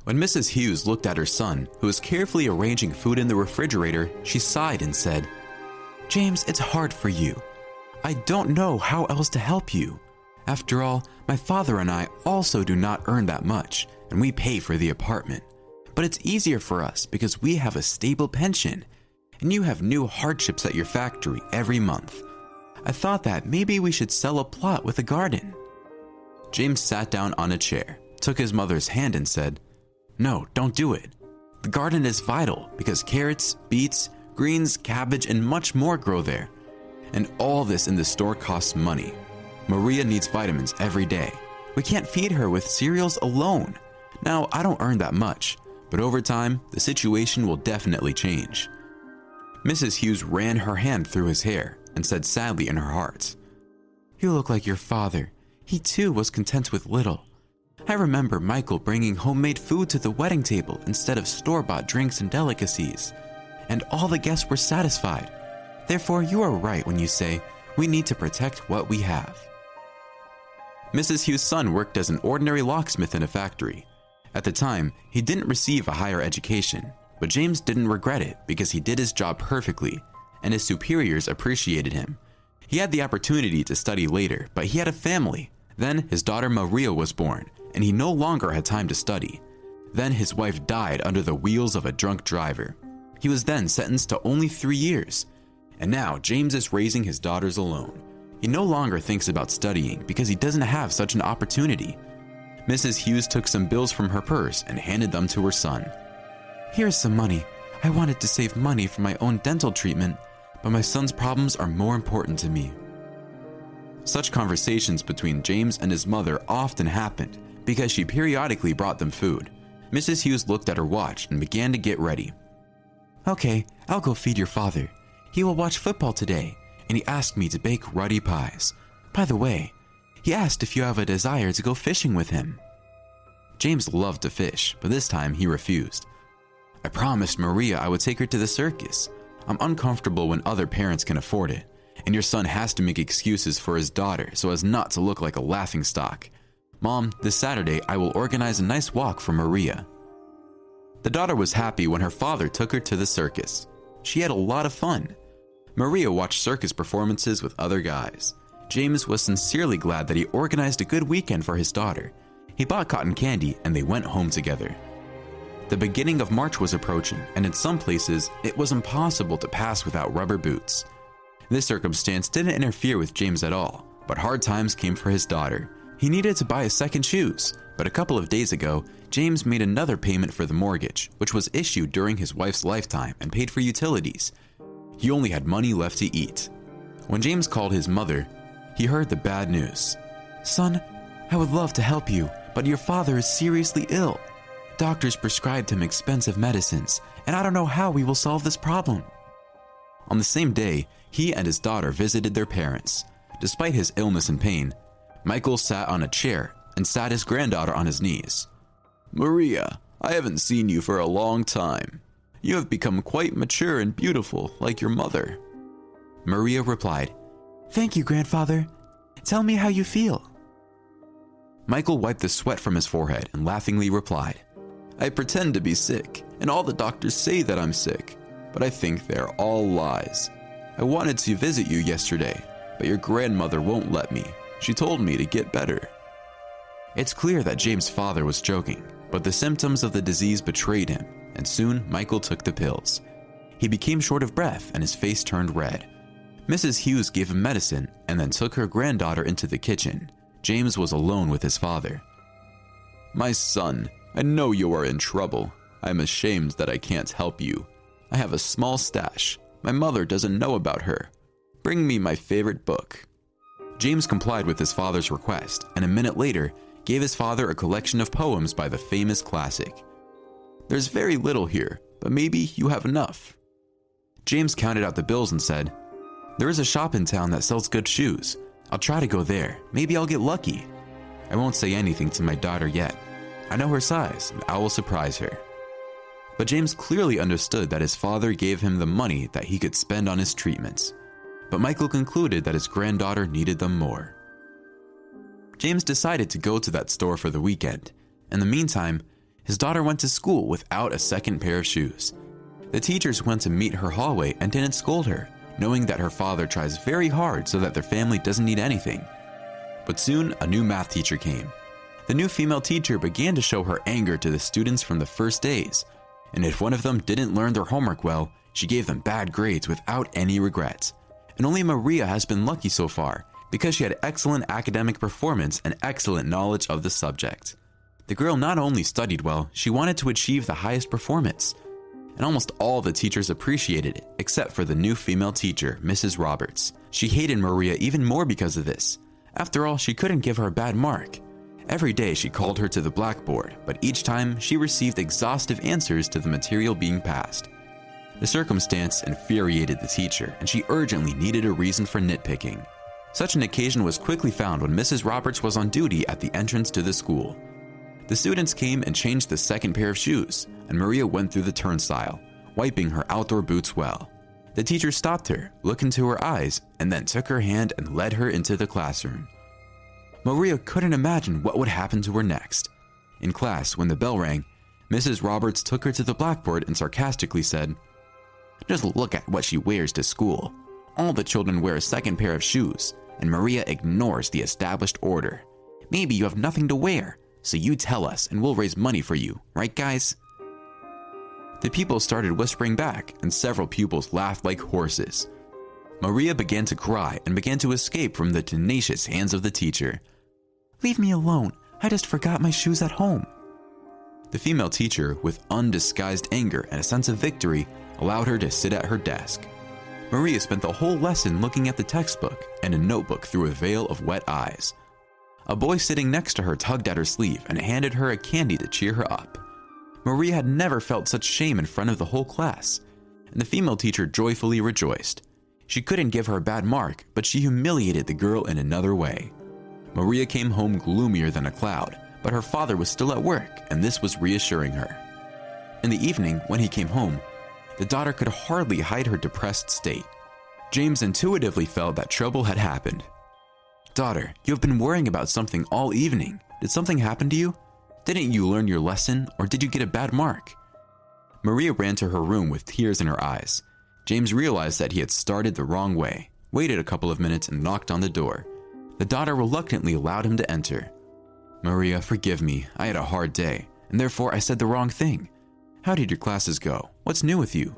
When Mrs. Hughes looked at her son, who was carefully arranging food in the refrigerator, she sighed and said, "James, it's hard for you. I don't know how else to help you. After all, my father and I also do not earn that much, and we pay for the apartment. But it's easier for us because we have a stable pension, and you have new hardships at your factory every month. I thought that maybe we should sell a plot with a garden." James sat down on a chair, took his mother's hand and said, "No, don't do it. The garden is vital because carrots, beets, greens, cabbage, and much more grow there. And all this in the store costs money. Maria needs vitamins every day. We can't feed her with cereals alone. Now, I don't earn that much, but over time, the situation will definitely change." Mrs. Hughes ran her hand through his hair and said sadly in her heart, "You look like your father. He too was content with little. I remember Michael bringing homemade food to the wedding table instead of store-bought drinks and delicacies, and all the guests were satisfied. Therefore, you are right when you say we need to protect what we have." Mrs. Hughes' son worked as an ordinary locksmith in a factory. At the time, he didn't receive a higher education, but James didn't regret it because he did his job perfectly, and his superiors appreciated him. He had the opportunity to study later, but he had a family. Then his daughter Maria was born, and he no longer had time to study. Then his wife died under the wheels of a drunk driver. He was then sentenced to only 3 years. And now James is raising his daughters alone. He no longer thinks about studying because he doesn't have such an opportunity. Mrs. Hughes took some bills from her purse and handed them to her son. "Here's some money. I wanted to save money for my own dental treatment, but my son's problems are more important to me." Such conversations between James and his mother often happened because she periodically brought them food. Mrs. Hughes looked at her watch and began to get ready. "Okay, I'll go feed your father. He will watch football today, and he asked me to bake ruddy pies. By the way, he asked if you have a desire to go fishing with him." James loved to fish, but this time he refused. "I promised Maria I would take her to the circus. I'm uncomfortable when other parents can afford it, and your son has to make excuses for his daughter so as not to look like a laughingstock. Mom, this Saturday I will organize a nice walk for Maria." The daughter was happy when her father took her to the circus. She had a lot of fun. Maria watched circus performances with other guys. James was sincerely glad that he organized a good weekend for his daughter. He bought cotton candy and they went home together. The beginning of March was approaching, and in some places, it was impossible to pass without rubber boots. This circumstance didn't interfere with James at all, but hard times came for his daughter. He needed to buy a second shoes, but a couple of days ago, James made another payment for the mortgage, which was issued during his wife's lifetime and paid for utilities. He only had money left to eat. When James called his mother, he heard the bad news. "Son, I would love to help you, but your father is seriously ill. Doctors prescribed him expensive medicines, and I don't know how we will solve this problem." On the same day, he and his daughter visited their parents. Despite his illness and pain, Michael sat on a chair and sat his granddaughter on his knees. "Maria, I haven't seen you for a long time. You have become quite mature and beautiful, like your mother." Maria replied, "Thank you, grandfather. Tell me how you feel." Michael wiped the sweat from his forehead and laughingly replied, "I pretend to be sick, and all the doctors say that I'm sick, but I think they're all lies. I wanted to visit you yesterday, but your grandmother won't let me. She told me to get better." It's clear that James' father was joking, but the symptoms of the disease betrayed him, and soon Michael took the pills. He became short of breath and his face turned red. Mrs. Hughes gave him medicine and then took her granddaughter into the kitchen. James was alone with his father. "My son, I know you are in trouble. I'm ashamed that I can't help you. I have a small stash. My mother doesn't know about her. Bring me my favorite book." James complied with his father's request, and a minute later, gave his father a collection of poems by the famous classic. "There's very little here, but maybe you have enough." James counted out the bills and said, "There is a shop in town that sells good shoes. I'll try to go there. Maybe I'll get lucky. I won't say anything to my daughter yet. I know her size, and I will surprise her." But James clearly understood that his father gave him the money that he could spend on his treatments. But Michael concluded that his granddaughter needed them more. James decided to go to that store for the weekend. In the meantime, His daughter went to school without a second pair of shoes. The teachers went to meet her hallway and didn't scold her, knowing that her father tries very hard so that their family doesn't need anything. But soon, a new math teacher came. The new female teacher began to show her anger to the students from the first days, and if one of them didn't learn their homework well, she gave them bad grades without any regrets. And only Maria has been lucky so far, because she had excellent academic performance and excellent knowledge of the subject. The girl not only studied well, she wanted to achieve the highest performance. And almost all the teachers appreciated it, except for the new female teacher, Mrs. Roberts. She hated Maria even more because of this. After all, she couldn't give her a bad mark. Every day she called her to the blackboard, but each time she received exhaustive answers to the material being passed. The circumstance infuriated the teacher, and she urgently needed a reason for nitpicking. Such an occasion was quickly found when Mrs. Roberts was on duty at the entrance to the school. The students came and changed the second pair of shoes, and Maria went through the turnstile, wiping her outdoor boots well. The teacher stopped her, looked into her eyes, and then took her hand and led her into the classroom. Maria couldn't imagine what would happen to her next. In class, when the bell rang, Mrs. Roberts took her to the blackboard and sarcastically said, "Just look at what she wears to school. All the children wear a second pair of shoes, and Maria ignores the established order. Maybe you have nothing to wear, so you tell us and we'll raise money for you, right guys?" The pupils started whispering back, and several pupils laughed like horses. Maria began to cry and began to escape from the tenacious hands of the teacher. "Leave me alone, I just forgot my shoes at home." The female teacher, with undisguised anger and a sense of victory, allowed her to sit at her desk. Maria spent the whole lesson looking at the textbook and a notebook through a veil of wet eyes. A boy sitting next to her tugged at her sleeve and handed her a candy to cheer her up. Maria had never felt such shame in front of the whole class, and the female teacher joyfully rejoiced. She couldn't give her a bad mark, but she humiliated the girl in another way. Maria came home gloomier than a cloud, but her father was still at work, and this was reassuring her. In the evening, when he came home, the daughter could hardly hide her depressed state. James intuitively felt that trouble had happened. "Daughter, you have been worrying about something all evening. Did something happen to you? Didn't you learn your lesson, or did you get a bad mark?" Maria ran to her room with tears in her eyes. James realized that he had started the wrong way, waited a couple of minutes, and knocked on the door. The daughter reluctantly allowed him to enter. "Maria, forgive me. I had a hard day, and therefore I said the wrong thing. How did your classes go? What's new with you?"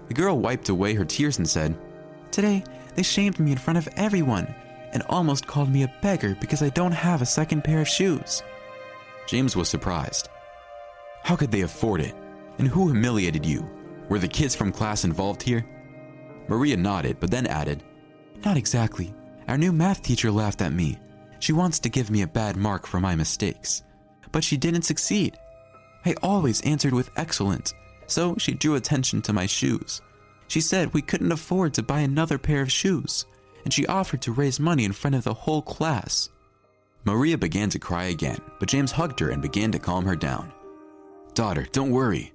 The girl wiped away her tears and said, "Today, they shamed me in front of everyone and almost called me a beggar because I don't have a second pair of shoes." James was surprised. "How could they afford it? And who humiliated you? Were the kids from class involved here?" Maria nodded, but then added, "Not exactly. Our new math teacher laughed at me. She wants to give me a bad mark for my mistakes. But she didn't succeed. I always answered with excellence, so she drew attention to my shoes. She said we couldn't afford to buy another pair of shoes, and she offered to raise money in front of the whole class." Maria began to cry again, but James hugged her and began to calm her down. "Daughter, don't worry.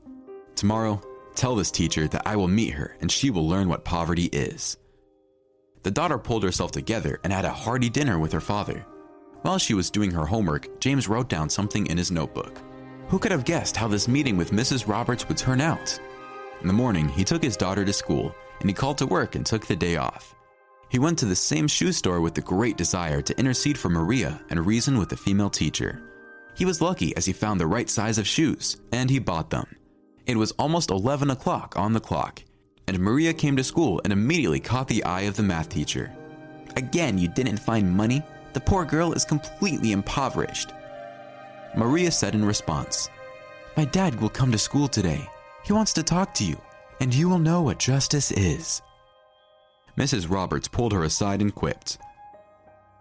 Tomorrow, tell this teacher that I will meet her and she will learn what poverty is." The daughter pulled herself together and had a hearty dinner with her father. While she was doing her homework, James wrote down something in his notebook. Who could have guessed how this meeting with Mrs. Roberts would turn out? In the morning, he took his daughter to school, and he called to work and took the day off. He went to the same shoe store with the great desire to intercede for Maria and reason with the female teacher. He was lucky as he found the right size of shoes, and he bought them. It was almost 11 o'clock on the clock, and Maria came to school and immediately caught the eye of the math teacher. "Again, you didn't find money? The poor girl is completely impoverished." Maria said in response, "My dad will come to school today. He wants to talk to you, and you will know what justice is." Mrs. Roberts pulled her aside and quipped,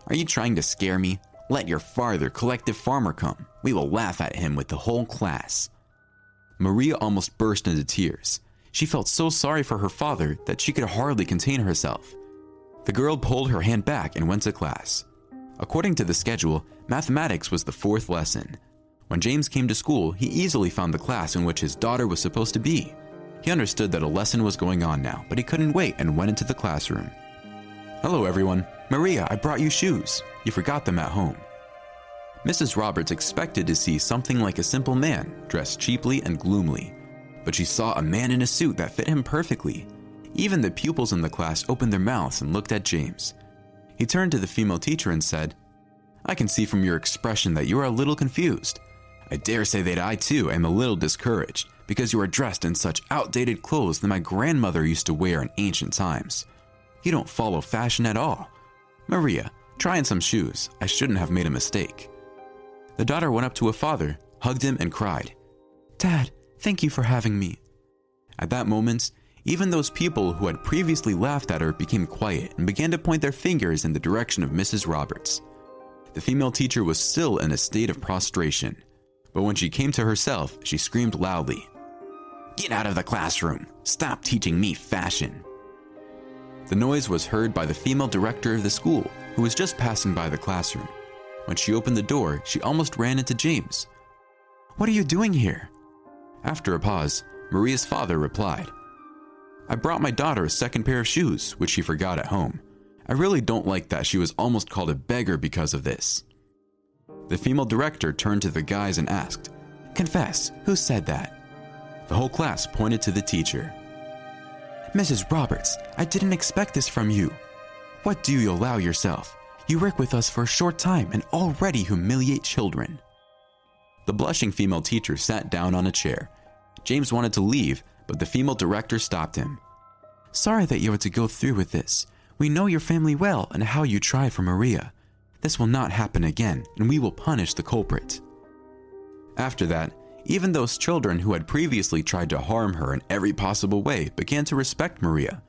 "Are you trying to scare me? Let your father, collective farmer, come. We will laugh at him with the whole class." Maria almost burst into tears. She felt so sorry for her father that she could hardly contain herself. The girl pulled her hand back and went to class. According to the schedule, mathematics was the 4th lesson. When James came to school, he easily found the class in which his daughter was supposed to be. He understood that a lesson was going on now, but he couldn't wait and went into the classroom. "Hello everyone. Maria, I brought you shoes. You forgot them at home." Mrs. Roberts expected to see something like a simple man, dressed cheaply and gloomily, but she saw a man in a suit that fit him perfectly. Even the pupils in the class opened their mouths and looked at James. He turned to the female teacher and said, "I can see from your expression that you are a little confused. I dare say that I too am a little discouraged, because you are dressed in such outdated clothes that my grandmother used to wear in ancient times. You don't follow fashion at all. Maria, try on some shoes. I shouldn't have made a mistake." The daughter went up to her father, hugged him, and cried, "Dad, thank you for having me." At that moment, even those people who had previously laughed at her became quiet and began to point their fingers in the direction of Mrs. Roberts. The female teacher was still in a state of prostration, but when she came to herself, she screamed loudly, "Get out of the classroom! Stop teaching me fashion!" The noise was heard by the female director of the school, who was just passing by the classroom. When she opened the door, she almost ran into James. "What are you doing here?" After a pause, Maria's father replied, "I brought my daughter a second pair of shoes, which she forgot at home. I really don't like that she was almost called a beggar because of this." The female director turned to the guys and asked, "Confess, who said that?" The whole class pointed to the teacher. "Mrs. Roberts, I didn't expect this from you. What do you allow yourself? You work with us for a short time and already humiliate children." The blushing female teacher sat down on a chair. James wanted to leave, but the female director stopped him. "Sorry that you had to go through with this. We know your family well and how you tried for Maria. This will not happen again, and we will punish the culprit." After that, even those children who had previously tried to harm her in every possible way began to respect Maria.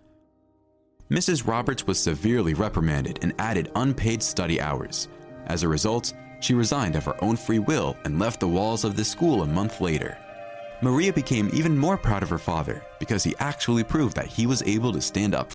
Mrs. Roberts was severely reprimanded and added unpaid study hours. As a result, she resigned of her own free will and left the walls of the school a month later. Maria became even more proud of her father because he actually proved that he was able to stand up